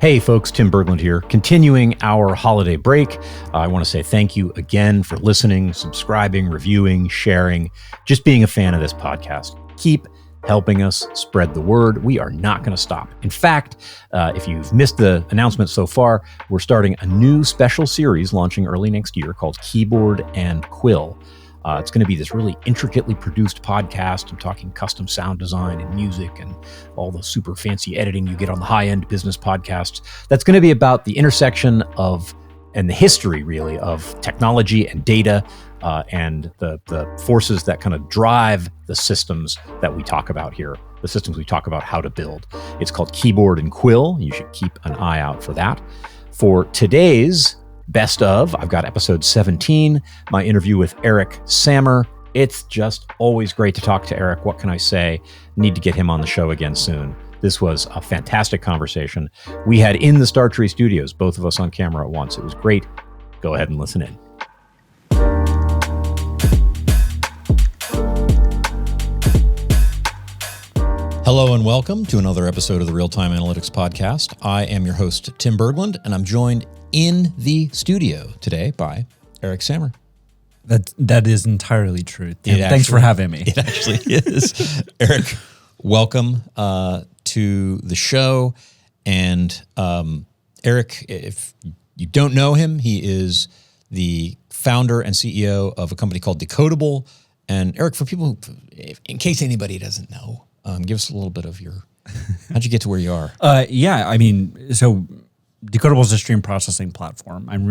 Hey folks, Tim Berglund here. Continuing our holiday break, I want to say thank you again for listening, subscribing, reviewing, sharing, just being a fan of this podcast. Keep helping us spread the word. We are not going to stop. In fact, if you've missed the announcement so far, we're starting a new special series launching early next year called Keyboard and Quill. It's going to be this really intricately produced podcast. I'm talking custom sound design and music and all the super fancy editing you get on the high-end business podcasts. That's going to be about the intersection of, and the history really, of technology and data and the forces that kind of drive the systems that we talk about here, the systems we talk about how to build. It's called Keyboard and Quill. You should keep an eye out for that. For today's Best of, I've got episode 17, my interview with Eric Sammer. It's just always great to talk to Eric. What can I say? Need to get him on the show again soon. This was a fantastic conversation we had in the StarTree studios, both of us on camera at once. It was great. Go ahead and listen in. Hello and welcome to another episode of the Real-Time Analytics Podcast. I am your host, Tim Berglund, and I'm joined in the studio today by Eric Sammer. That is entirely true. Thanks for having me. It actually is. Eric, welcome to the show. And Eric, if you don't know him, he is the founder and CEO of a company called Decodable. And Eric, for people, in case anybody doesn't know, give us a little bit of how'd you get to where you are? So Decodable is a stream processing platform. And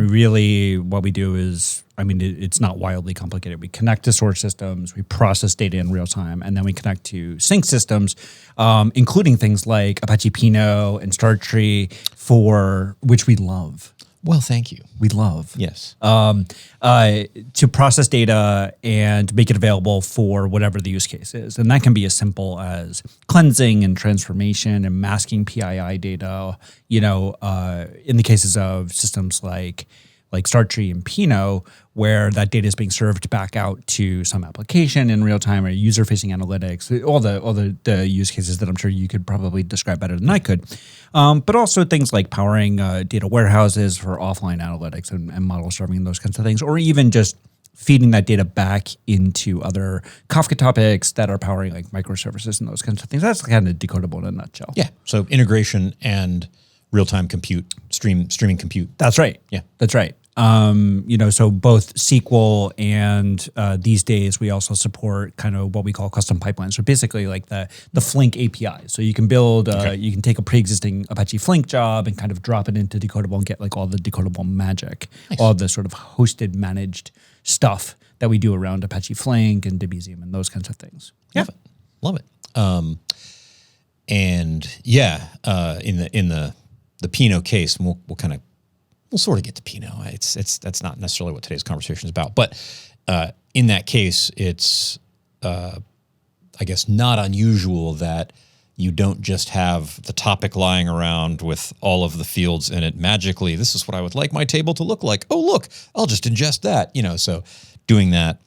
what we do is, it's not wildly complicated. We connect to source systems, we process data in real time, and then we connect to sync systems, including things like Apache Pinot and StarTree, for which we love. Well, thank you. We love. Yes. To process data and make it available for whatever the use case is. And that can be as simple as cleansing and transformation and masking PII data, in the cases of systems like StarTree and Pinot, where that data is being served back out to some application in real time or user-facing analytics, all the use cases that I'm sure you could probably describe better than I could. But also things like powering data warehouses for offline analytics and model serving and those kinds of things, or even just feeding that data back into other Kafka topics that are powering like microservices and those kinds of things. That's kind of Decodable in a nutshell. Yeah, so integration and real-time compute, streaming compute. That's right. Yeah. That's right. So both SQL and these days we also support kind of what we call custom pipelines. So basically like the Flink API. So you can build, you can take a pre-existing Apache Flink job and kind of drop it into Decodable and get like all the Decodable magic, nice. All the sort of hosted, managed stuff that we do around Apache Flink and Debezium and those kinds of things. Yeah. Love it. In the Pinot case, and we'll sort of get to Pinot. That's not necessarily what today's conversation is about. But in that case, it's, I guess, not unusual that you don't just have the topic lying around with all of the fields in it magically. This is what I would like my table to look like. Oh, look, I'll just ingest that. So doing that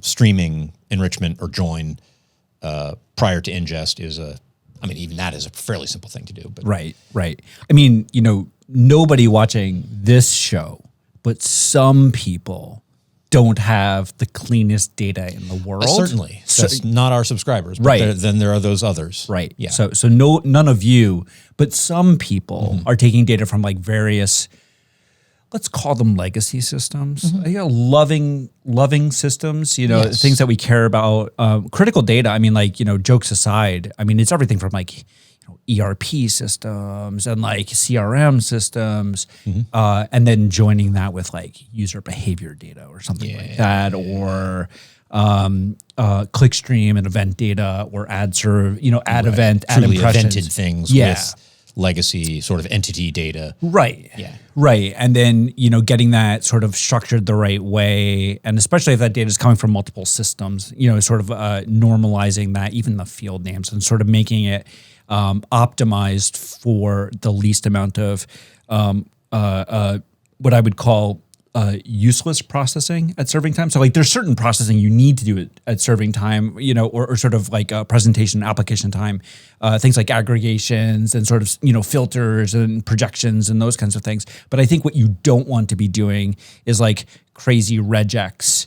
streaming enrichment or join prior to ingest is even that is a fairly simple thing to do. But Right. Nobody watching this show, but some people don't have the cleanest data in the world. Certainly. That's not our subscribers. But right. Then there are those others. Right. Yeah. So none of you, but some people are taking data from like various, let's call them legacy systems, loving systems, Yes. things that we care about. Critical data, jokes aside, it's everything from like, ERP systems and like CRM systems, and then joining that with like user behavior data or something like that, or clickstream and event data, or ad serve, ad event, ad Truly impressions. evented things with legacy sort of entity data. Right. Yeah. Right. And then, getting that sort of structured the right way. And especially if that data is coming from multiple systems, sort of normalizing that, even the field names, and sort of making it optimized for the least amount of what I would call useless processing at serving time. So like there's certain processing you need to do at serving time, or sort of like presentation application time, things like aggregations and sort of, filters and projections and those kinds of things. But I think what you don't want to be doing is like crazy regex,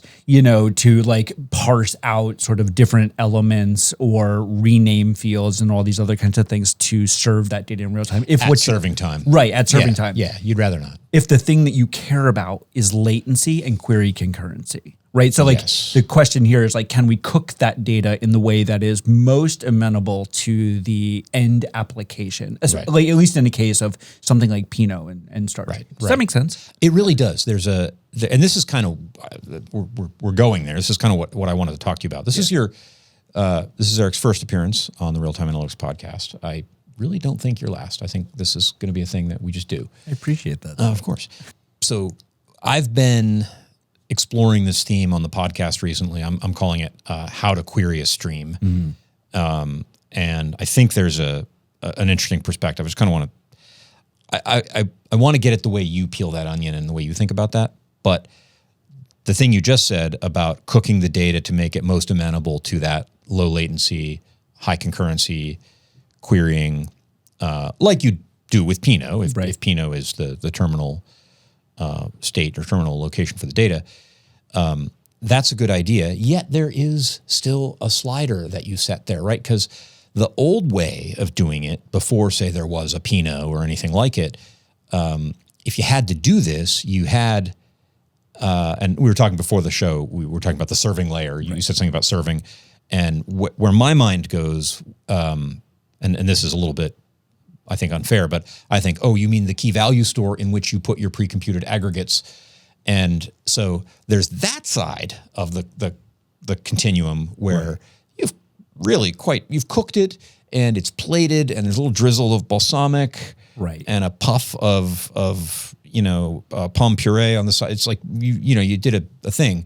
to like parse out sort of different elements or rename fields and all these other kinds of things to serve that data in real time. At serving time. Right, at serving time. Yeah, you'd rather not. If the thing that you care about is latency and query concurrency, right? So the question here is like, can we cook that data in the way that is most amenable to the end application? Like, at least in the case of something like Pinot and StarTree. Right. Does that make sense? It really does. And this is kind of, we're going there. This is kind of what I wanted to talk to you about. This is Eric's first appearance on the Real Time Analytics podcast. I really don't think you're last. I think this is going to be a thing that we just do. I appreciate that. Of course. So I've been exploring this theme on the podcast recently. I'm calling it how to query a stream. Mm-hmm. And I think there's an interesting perspective. I just kind of want to, I want to get at the way you peel that onion and the way you think about that. But the thing you just said about cooking the data to make it most amenable to that low latency, high concurrency querying, like you do with Pinot, if Pinot is the terminal state or terminal location for the data, that's a good idea. Yet there is still a slider that you set there, right? Because the old way of doing it before, say, there was a Pinot or anything like it, if you had to do this, you had, and we were talking before the show, we were talking about the serving layer. You said something about serving. And where my mind goes, and this is a little bit, I think, unfair, but I think, oh, you mean the key value store in which you put your pre-computed aggregates. And so there's that side of the continuum where you've cooked it and it's plated and there's a little drizzle of balsamic and a puff of palm puree on the side. It's like, you did a thing,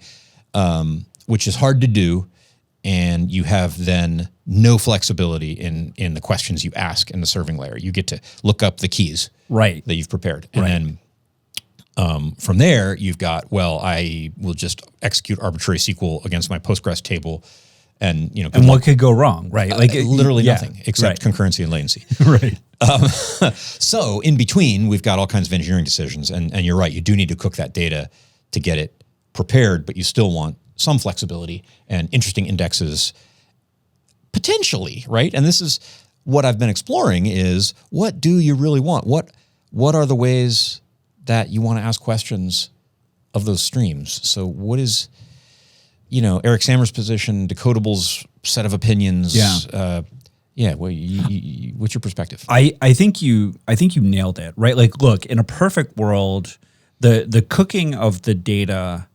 which is hard to do. And you have then no flexibility in the questions you ask in the serving layer. You get to look up the keys that you've prepared. And then from there, you've got, I will just execute arbitrary SQL against my Postgres table. And and what could go wrong, right? Literally nothing except concurrency and latency. Right. So in between, we've got all kinds of engineering decisions. And you're right, you do need to cook that data to get it prepared, but you still want some flexibility and interesting indexes potentially, right? And this is what I've been exploring is, what do you really want? What are the ways that you want to ask questions of those streams? So what is, Eric Sammer's position, Decodable's set of opinions? What's your perspective? I think you nailed it, right? Like, look, in a perfect world, the cooking of the data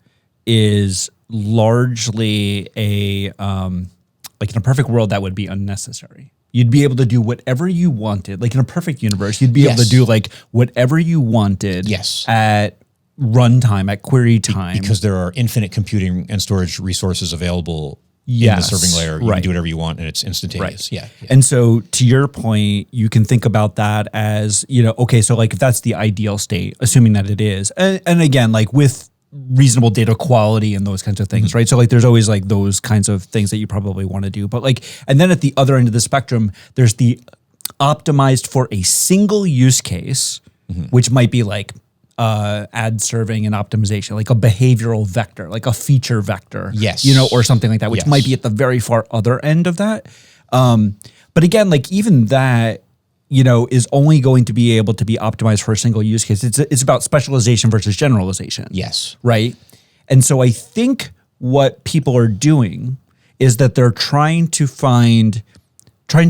is largely in a perfect world that would be unnecessary. You'd be able to do whatever you wanted. Like in a perfect universe, you'd be able to do like whatever you wanted at runtime, at query time. Because there are infinite computing and storage resources available in the serving layer. You can do whatever you want and it's instantaneous. Yeah. And so to your point, you can think about that as, okay, so like if that's the ideal state, assuming that it is, and again, like with reasonable data quality and those kinds of things, right? So like there's always like those kinds of things that you probably want to do. But like, and then at the other end of the spectrum, there's the optimized for a single use case, which might be like ad serving and optimization, like a behavioral vector, like a feature vector, or something like that, which might be at the very far other end of that. But again, like even that, is only going to be able to be optimized for a single use case. It's about specialization versus generalization. Yes. Right? And so I think what people are doing is that they're trying to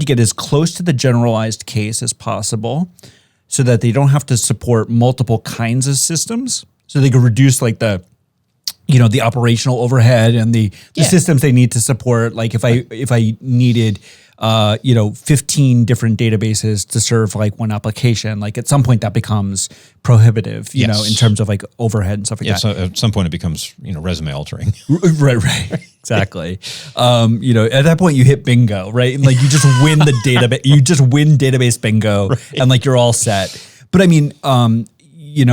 get as close to the generalized case as possible so that they don't have to support multiple kinds of systems. So they can reduce like the operational overhead and the systems they need to support. Like if I needed 15 different databases to serve like one application, like at some point that becomes prohibitive, in terms of like overhead and stuff like that. So at some point it becomes, resume altering. Right. Exactly. At that point you hit bingo, right? And like you just win the database, database bingo and like you're all set. But I mean,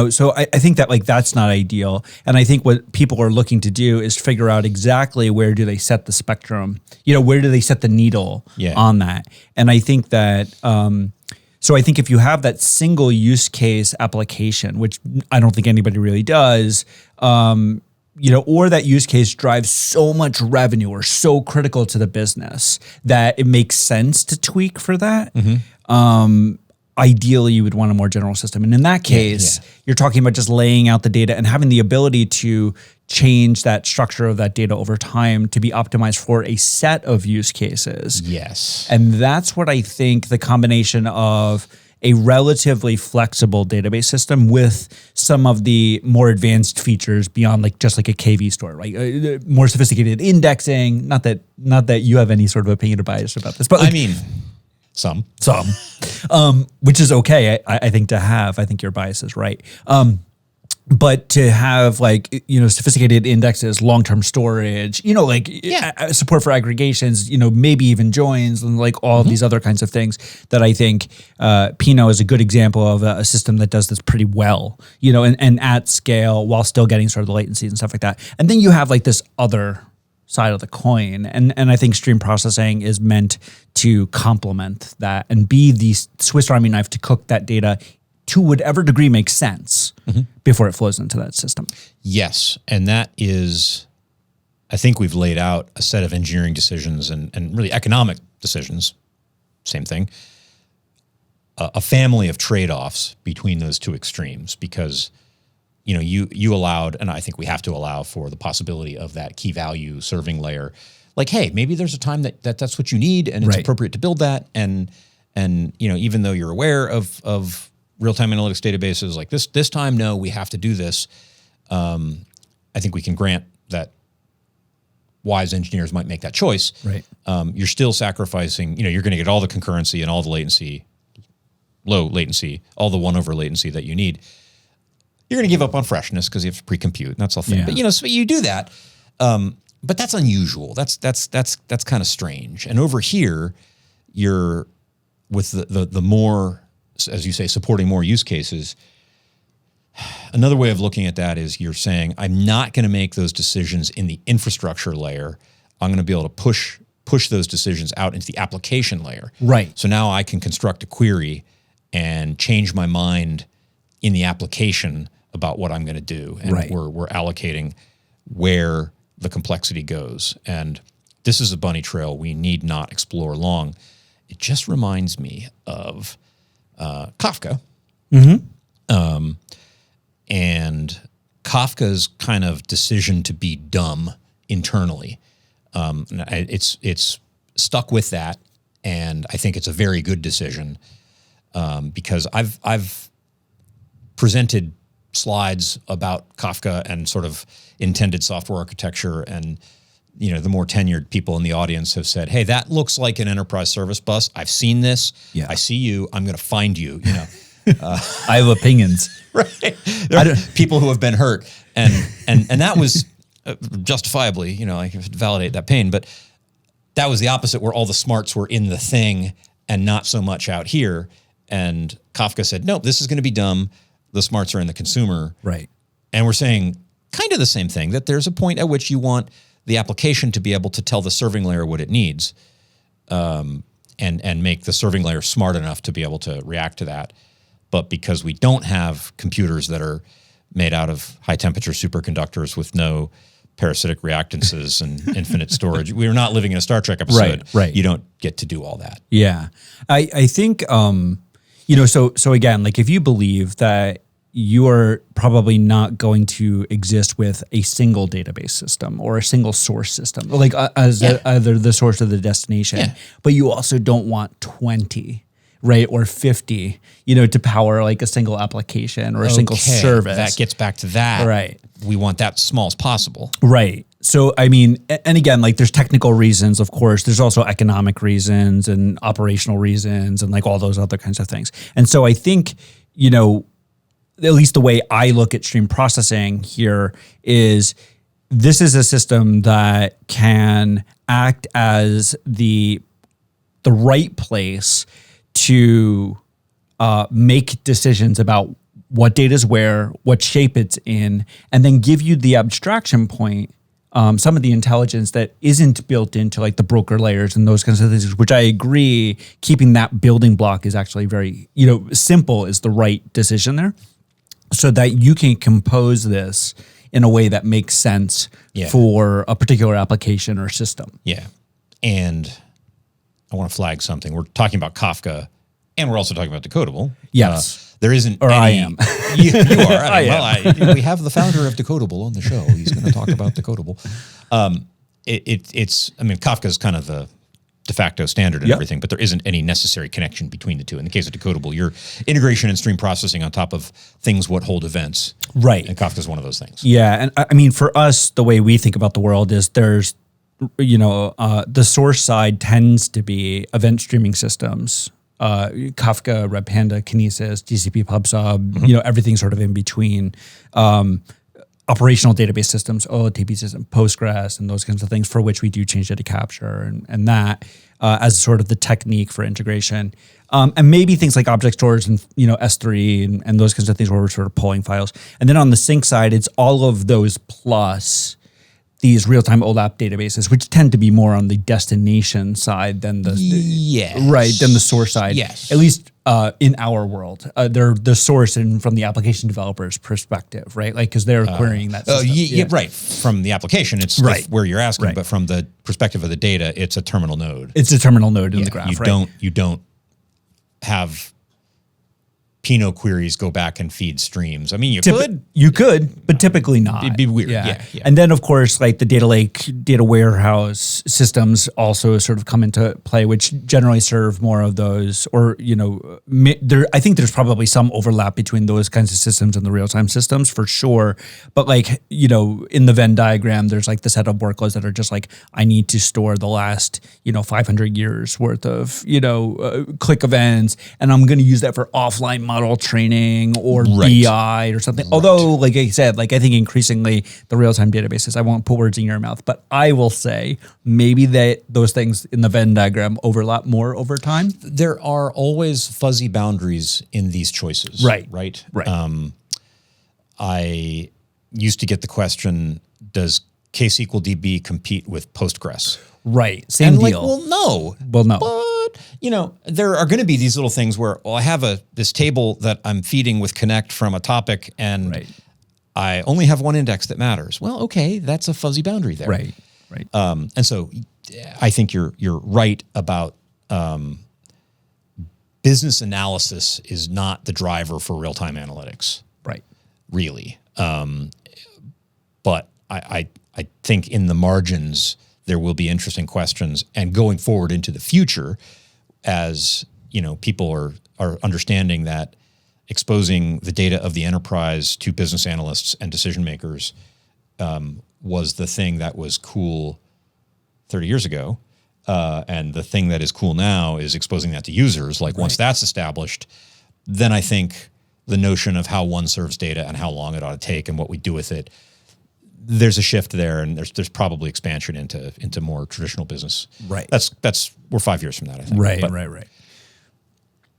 so I think that like that's not ideal. And I think what people are looking to do is figure out exactly where do they set the spectrum, where do they set the needle on that. And I think that, so I think if you have that single use case application, which I don't think anybody really does, or that use case drives so much revenue or so critical to the business that it makes sense to tweak for that. Ideally, you would want a more general system. And in that case, you're talking about just laying out the data and having the ability to change that structure of that data over time to be optimized for a set of use cases. Yes. And that's what I think the combination of a relatively flexible database system with some of the more advanced features beyond just like a KV store, right? More sophisticated indexing. Not that you have any sort of opinion or bias about this, but I mean, some, which is okay. I think to have. I think your bias is right. But to have sophisticated indexes, long-term storage, support for aggregations, maybe even joins and all of these other kinds of things that I think Pinot is a good example of a system that does this pretty well, and at scale while still getting sort of the latency and stuff like that. And then you have this other side of the coin. And I think stream processing is meant to complement that and be the Swiss Army knife to cook that data to whatever degree makes sense before it flows into that system. Yes. And that is, I think we've laid out a set of engineering decisions and really economic decisions, same thing, a family of trade-offs between those two extremes because you allowed, and I think we have to allow for the possibility of that key value serving layer. Hey, maybe there's a time that's what you need and it's appropriate to build that. And even though you're aware of real-time analytics databases like this time, no, we have to do this. I think we can grant that wise engineers might make that choice. Right. You're still sacrificing, you're going to get all the concurrency and all the latency, low latency, all the 1/over latency that you need. You're going to give up on freshness because you have to pre-compute, and that's the thing. But so you do that, but that's unusual. That's kind of strange. And over here, you're with the more, as you say, supporting more use cases. Another way of looking at that is you're saying, I'm not going to make those decisions in the infrastructure layer. I'm going to be able to push those decisions out into the application layer. Right. So now I can construct a query and change my mind in the application about what I'm going to do. And we're allocating where the complexity goes. And this is a bunny trail we need not explore long. It just reminds me of Kafka. And Kafka's kind of decision to be dumb internally. It's stuck with that, and I think it's a very good decision because I've presented slides about Kafka and sort of intended software architecture, and the more tenured people in the audience have said, "Hey, that looks like an enterprise service bus. I've seen this. I see you. I'm going to find you." I have opinions. Right. There are people who have been hurt, and that was justifiably, I can validate that pain, but that was the opposite, where all the smarts were in the thing and not so much out here. And Kafka said, "Nope, this is going to be dumb. The smarts are in the consumer." Right. And we're saying kind of the same thing, that there's a point at which you want the application to be able to tell the serving layer what it needs, and make the serving layer smart enough to be able to react to that. But because we don't have computers that are made out of high-temperature superconductors with no parasitic reactances and infinite storage, we're not living in a Star Trek episode. Right. You don't get to do all that. Yeah. I think, so again, if you believe that you are probably not going to exist with a single database system or a single source system, either the source or the destination, but you also don't want 20, right, or 50, to power a single application or a single service. That gets back to that. Right. We want that small as possible. Right. So, I mean, and again, there's technical reasons, of course. There's also economic reasons and operational reasons and all those other kinds of things. And so I think, at least the way I look at stream processing here is this is a system that can act as the right place to make decisions about what data is where, what shape it's in, and then give you the abstraction point, some of the intelligence that isn't built into like the broker layers and those kinds of things, which I agree, keeping that building block is actually very, simple is the right decision there, so that you can compose this in a way that makes sense for a particular application or system. Yeah. And I want to flag something. We're talking about Kafka, and we're also talking about Decodable. Yes. There isn't or any... I am. You are. I am. We have the founder of Decodable on the show. He's going to talk about Decodable. Kafka is kind of the de facto standard and everything, but there isn't any necessary connection between the two. In the case of Decodable, your integration and stream processing on top of things what hold events. Right. And Kafka is one of those things. Yeah. And I mean, for us, the way we think about the world is there's, the source side tends to be event streaming systems. Kafka, Redpanda, Kinesis, GCP PubSub, everything sort of in between. Operational database systems, OLTP system, Postgres, and those kinds of things for which we do change data capture and that as sort of the technique for integration. And maybe things like object storage and S3 and those kinds of things where we're sort of pulling files. And then on the sync side, it's all of those plus these real-time OLAP databases, which tend to be more on the destination side than than the source side. Yes. At least in our world, they're the source and from the application developer's perspective, right? Like because they're querying that system. Right. From the application, it's where you're asking, but from the perspective of the data, it's a terminal node. It's a terminal node in the graph. You don't have Pinot queries go back and feed streams. I mean, you could, but typically not. It'd be weird. Yeah. And then, of course, like the data lake, data warehouse systems also sort of come into play, which generally serve more of those. Or I think there's probably some overlap between those kinds of systems and the real time systems for sure. But like in the Venn diagram, there's like the set of workloads that are just like I need to store the last 500 years worth of click events, and I'm going to use that for offline model training or BI or something. Although, like I said, I think increasingly the real-time databases, I won't put words in your mouth, but I will say maybe those things in the Venn diagram overlap more over time. There are always fuzzy boundaries in these choices. Right. I used to get the question, does KSQLDB compete with Postgres? Right. Same deal. No. Well, no. But, there are going to be these little things where, I have this table that I'm feeding with connect from a topic, and I only have one index that matters. Well, okay, that's a fuzzy boundary there. Right. And so I think you're right about business analysis is not the driver for real-time analytics. Right. Really. But I think in the margins, there will be interesting questions, and going forward into the future, as people are understanding that exposing the data of the enterprise to business analysts and decision makers was the thing that was cool 30 years ago, and the thing that is cool now is exposing that to users. Once that's established, then I think the notion of how one serves data and how long it ought to take and what we do with it, there's a shift there, and there's probably expansion into more traditional business. Right. We're 5 years from that, I think. Right.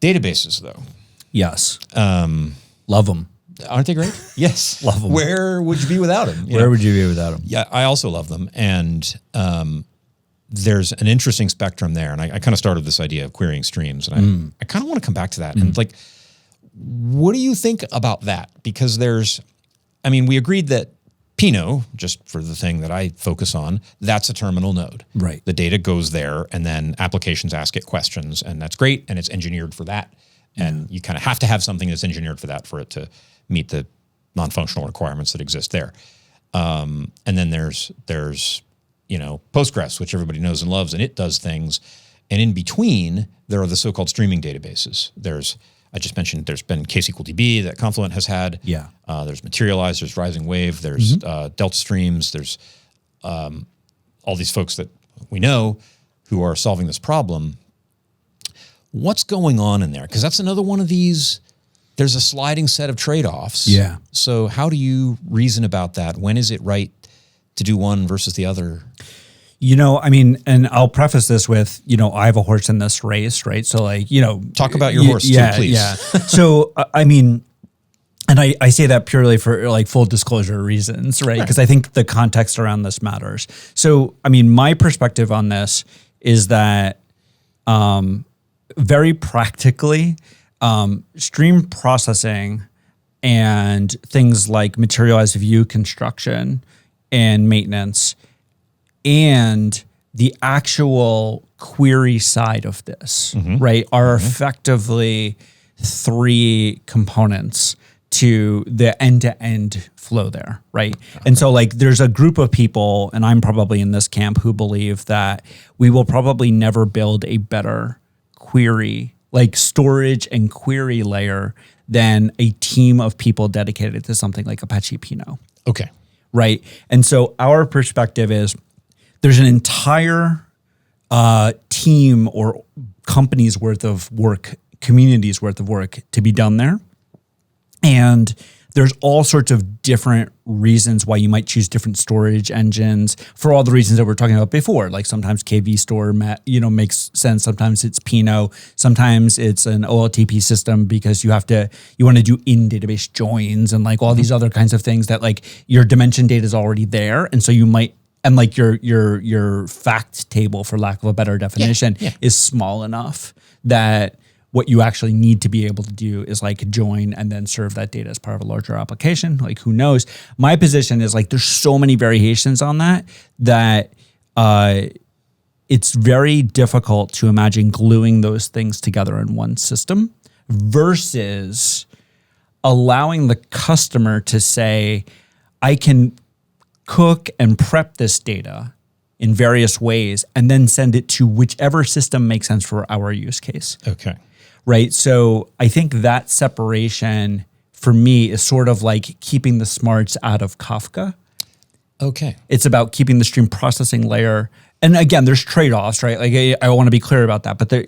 Databases, though. Yes. Love them. Aren't they great? Yes. Love them. Where would you be without them? Where would you be without them? Yeah, I also love them, and there's an interesting spectrum there. And I kind of started this idea of querying streams, and I kind of want to come back to that. And what do you think about that? Because we agreed that Pinot, just for the thing that I focus on, that's a terminal node. Right. The data goes there, and then applications ask it questions, and that's great, and it's engineered for that. And you kind of have to have something that's engineered for that for it to meet the non-functional requirements that exist there. And then there's Postgres, which everybody knows and loves, and it does things. And in between, there are the so-called streaming databases. I just mentioned there's been KSQLDB that Confluent has had. Yeah. There's Materialize, there's Rising Wave, there's Delta Streams, there's all these folks that we know who are solving this problem. What's going on in there? Because that's another one of these, there's a sliding set of trade-offs. Yeah. So how do you reason about that? When is it right to do one versus the other? And I'll preface this with, I have a horse in this race, right? So talk about your horse too, please. Yeah. So, And I say that purely for like full disclosure reasons, right? Because I think the context around this matters. So, I mean, my perspective on this is that very practically, stream processing and things like materialized view construction and maintenance and the actual query side of this, right, are effectively three components to the end-to-end flow there, right? Okay. And so like there's a group of people, and I'm probably in this camp, who believe that we will probably never build a better query, like storage and query layer than a team of people dedicated to something like Apache Pinot. Okay. Right? And so our perspective is there's an entire team or company's worth of work, community's worth of work to be done there. And there's all sorts of different reasons why you might choose different storage engines for all the reasons that we were talking about before. Like sometimes KV Store, makes sense. Sometimes it's Pinot. Sometimes it's an OLTP system because you want to do in-database joins and like all these other kinds of things that like your dimension data is already there. And so you might, and like your fact table, for lack of a better definition, is small enough that what you actually need to be able to do is like join and then serve that data as part of a larger application. Like who knows? My position is like there's so many variations on that it's very difficult to imagine gluing those things together in one system versus allowing the customer to say, I can cook and prep this data in various ways and then send it to whichever system makes sense for our use case. Okay. Right. So I think that separation for me is sort of like keeping the smarts out of Kafka. Okay. It's about keeping the stream processing layer. And again, there's trade-offs, right? Like I want to be clear about that, but there,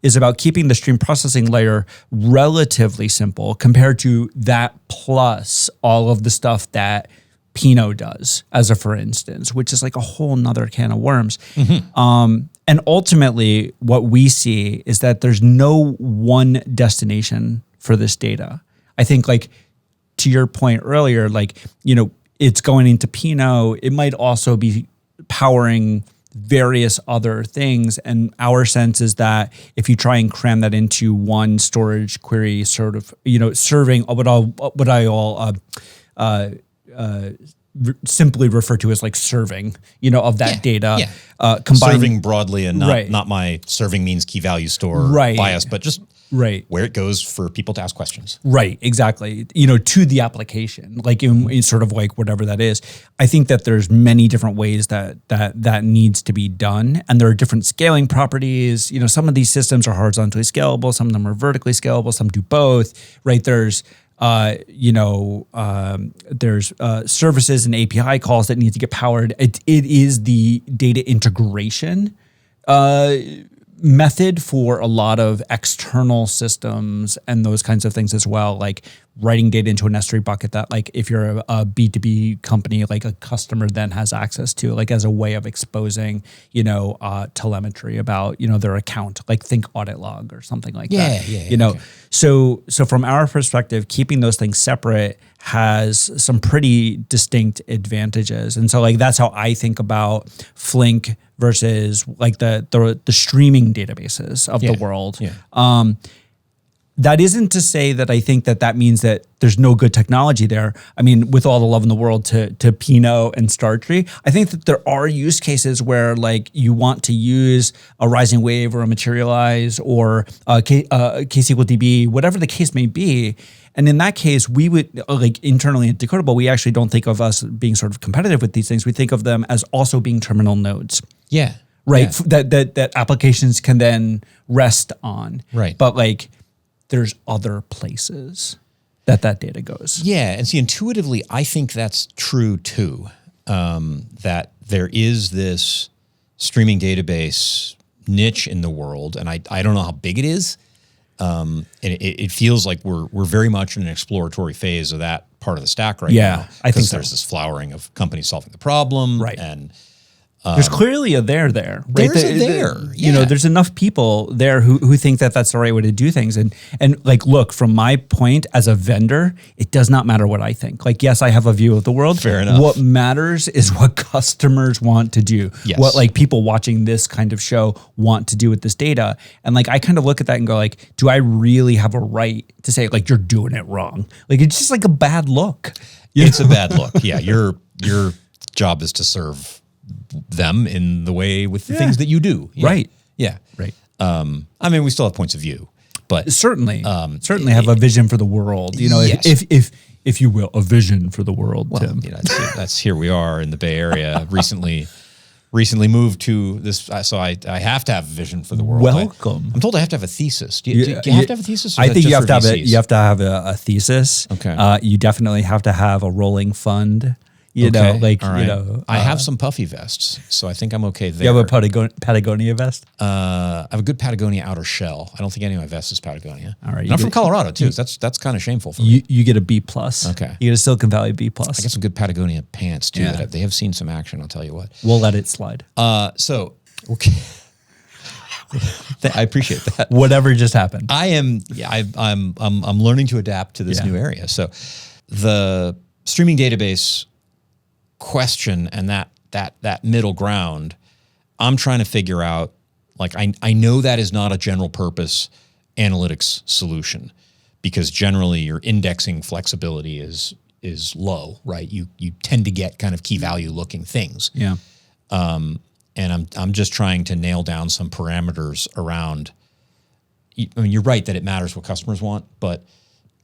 is about keeping the stream processing layer relatively simple compared to that plus all of the stuff that Pinot does, as a for instance, which is like a whole nother can of worms. And ultimately, what we see is that there's no one destination for this data. I think, like, to your point earlier, like, it's going into Pinot. It might also be powering various other things. And our sense is that if you try and cram that into one storage query, sort of, serving what I simply refer to as like serving, of that data. Combined, serving broadly and not my serving means key value store bias, but just where it goes for people to ask questions. Right, exactly. To the application, like in sort of like whatever that is. I think that there's many different ways that needs to be done. And there are different scaling properties. Some of these systems are horizontally scalable. Some of them are vertically scalable. Some do both, right? There's services and API calls that need to get powered. It is the data integration method for a lot of external systems and those kinds of things as well, like writing data into an S3 bucket that, like, if you're a B2B company, like a customer then has access to, like, as a way of exposing, telemetry about, their account, like think audit log or something like that. Okay. So from our perspective, keeping those things separate has some pretty distinct advantages. And so, like, that's how I think about Flink versus like the streaming databases of the world. That isn't to say that I think that means that there's no good technology there. I mean, with all the love in the world to Pinot and StarTree, I think that there are use cases where, like, you want to use a Rising Wave or a Materialize or KSQL DB, whatever the case may be. And in that case, we would, like, internally at Decodable, we actually don't think of us being sort of competitive with these things. We think of them as also being terminal nodes. Yeah. Right. Yeah. That applications can then rest on. Right. But, like, there's other places that data goes. Yeah. And see, intuitively, I think that's true too. That there is this streaming database niche in the world, and I don't know how big it is. And it feels like we're very much in an exploratory phase of that part of the stack right now. I think so. There's this flowering of companies solving the problem. Right. And There's clearly a there, right? There's a there. You know, there's enough people there who think that that's the right way to do things. And like, look, from my point as a vendor, it does not matter what I think. Like, yes, I have a view of the world. Fair enough. What matters is what customers want to do. Yes. What like people watching this kind of show want to do with this data. And like, I kind of look at that and go like, do I really have a right to say like, you're doing it wrong? Like, it's just like a bad look. It's a bad look. Yeah. Your job is to serve them in the way with the things that you do. Yeah. Right. Yeah. Right. I mean, we still have points of view, but certainly have a vision for to, you know, yes. if you will, a vision for the world. well, Tim. you know, that's here we are in the Bay Area. Recently moved to this, so I have to have a vision for the world. Welcome. I'm told I have to have a thesis. Do you have to have a thesis? Or I is that think you just have for to have VCs? you have to have a thesis. Okay. You definitely have to have a rolling fund. You Okay, know, like all right. you know, I have some puffy vests, so I think I'm okay there. you have a Patagonia vest. I have a good Patagonia outer shell. I don't think any of my vests is Patagonia. All right, And you I'm from get- Colorado too. So that's kind of shameful for me. You get a B plus. Okay. You get a Silicon Valley B I plus. got some good Patagonia pants too. Yeah. That they have seen some action. I'll tell you what. We'll let it slide. So okay. I appreciate that. Whatever just happened. I'm learning to adapt to this Yeah. new area. So the streaming database question and that middle ground, I'm trying to figure out, like, I know that is not a general purpose analytics solution, because generally your indexing flexibility is low, right? You tend to get kind of key value looking things. Yeah. And I'm just trying to nail down some parameters around. I mean, you're right that it matters what customers want, but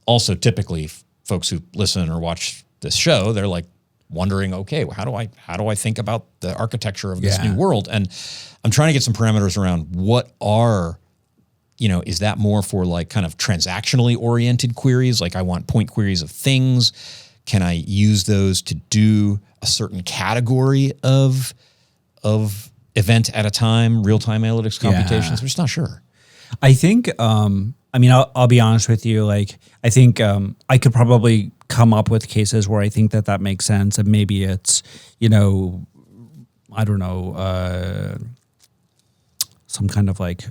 also typically folks who listen or watch this show, they're like wondering, okay, well, how do I think about the architecture of this Yeah. new world? And I'm trying to get some parameters around what are, you know, is that more for like kind of transactionally oriented queries? Like I want point queries of things. Can I use those to do a certain category of event at a time, real-time analytics computations? I'm just not sure. I think, I mean, I'll be honest with you. Like, I think I could probably come up with cases where I think that makes sense. And maybe it's, you know, I don't know, some kind of like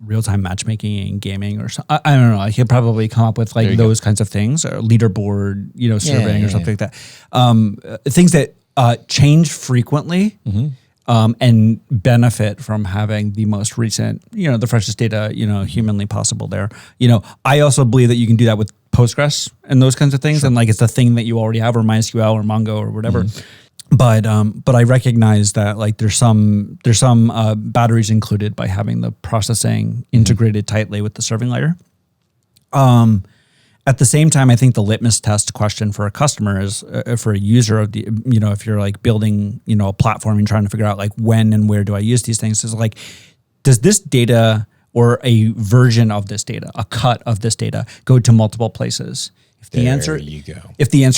real-time matchmaking in gaming or something. I don't know. I could probably come up with like those kinds of things, or leaderboard, you know, surveying or something like that. Things that change frequently. And benefit from having the most recent, you know, the freshest data, you know, humanly possible there. You know, I also believe that you can do that with Postgres and those kinds of things. And like, it's the thing that you already have, or MySQL or Mongo or whatever. But I recognize that like there's some batteries included by having the processing integrated tightly with the serving layer. At the same time, I think the litmus test question for a customer is for a user of the, you know, if you're like building, you know, a platform and trying to figure out like when and where do I use these things, is like, does this data or a version of this data, a cut of this data, go to multiple places? If the answer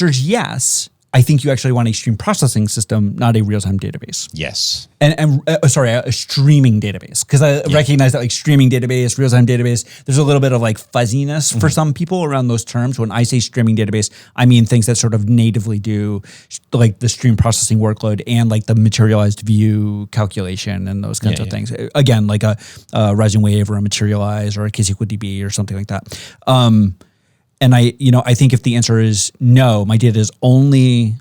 is yes, I think you actually want a stream processing system, not a real-time database. Yes. And sorry, a streaming database. Because I recognize that like streaming database, real-time database, there's a little bit of like fuzziness for some people around those terms. When I say streaming database, I mean things that sort of natively do like the stream processing workload and like the materialized view calculation and those kinds of things. Again, like a rising wave or a materialize or a KSQL DB or something like that. And I think if the answer is no, my data is only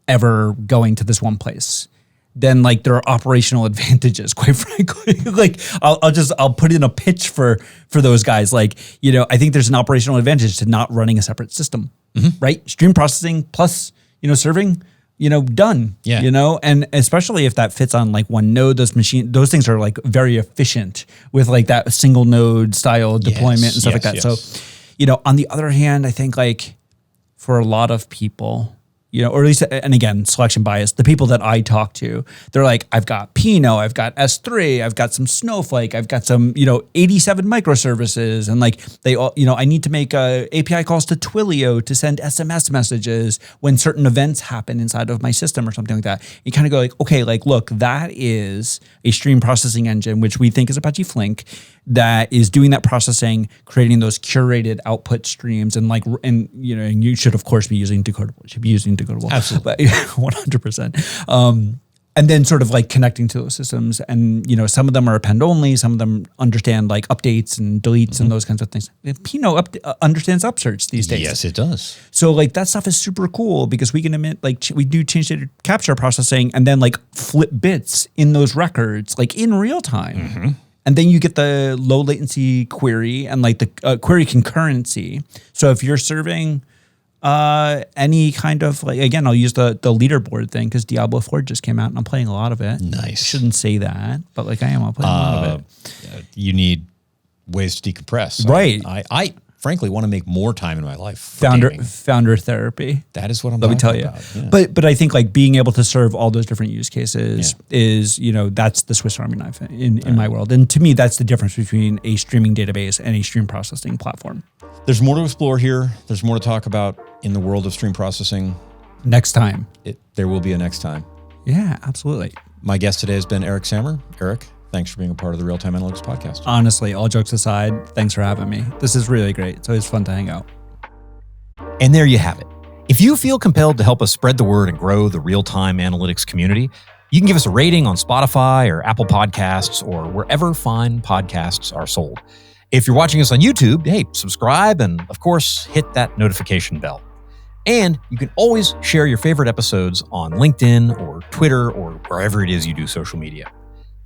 ever going to this one place, then like there are operational advantages, quite frankly. Like I'll put in a pitch for those guys. Like, you know, I think there's an operational advantage to not running a separate system, right? Stream processing plus, you know, serving, you know, done. Yeah. You know, and especially if that fits on like one node, those things are like very efficient with like that single node style deployment and stuff like that. So, you know, on the other hand, I think like for a lot of people, you know, or at least, and again, selection bias, the people that I talk to, they're like, I've got Pinot, I've got S3, I've got some Snowflake, I've got some, you know, 87 microservices. And like they all, you know, I need to make API calls to Twilio to send SMS messages when certain events happen inside of my system or something like that. You kind of go like, okay, like, look, that is a stream processing engine, which we think is Apache Flink, that is doing that processing, creating those curated output streams, and like, and you know, and you should of course be using Decodable. You should be using Decodable, absolutely, but 100%. And then sort of like connecting to those systems. And, some of them are append only. Some of them understand like updates and deletes and those kinds of things. Pinot understands upsearch these days. Yes, it does. So like that stuff is super cool because we can emit, like we do change data capture processing and then like flip bits in those records, like in real time. And then you get the low latency query and like the query concurrency. So if you're serving any kind of like, again, I'll use the leaderboard thing because Diablo 4 just came out and I'm playing a lot of it. Nice. Shouldn't say that, but like I am. I'll play a lot of it. You need ways to decompress. Right. I frankly want to make more time in my life. Founder therapy. That is what I'm Let me tell you. about. Yeah. But I think like being able to serve all those different use cases is, that's the Swiss Army knife in my world. And to me, that's the difference between a streaming database and a stream processing platform. There's more to explore here. There's more to talk about in the world of stream processing. Next time. There will be a next time. Yeah, absolutely. My guest today has been Eric Sammer. Eric, thanks for being a part of the Real Time Analytics podcast. Honestly, all jokes aside, thanks for having me. This is really great. It's always fun to hang out. And there you have it. If you feel compelled to help us spread the word and grow the real-time analytics community, you can give us a rating on Spotify or Apple Podcasts or wherever fine podcasts are sold. If you're watching us on YouTube, hey, subscribe and, of course, hit that notification bell. And you can always share your favorite episodes on LinkedIn or Twitter or wherever it is you do social media.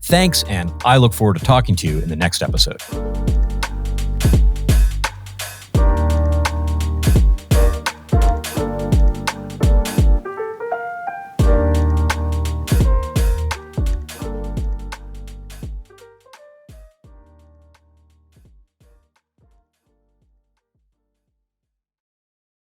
Thanks, and I look forward to talking to you in the next episode.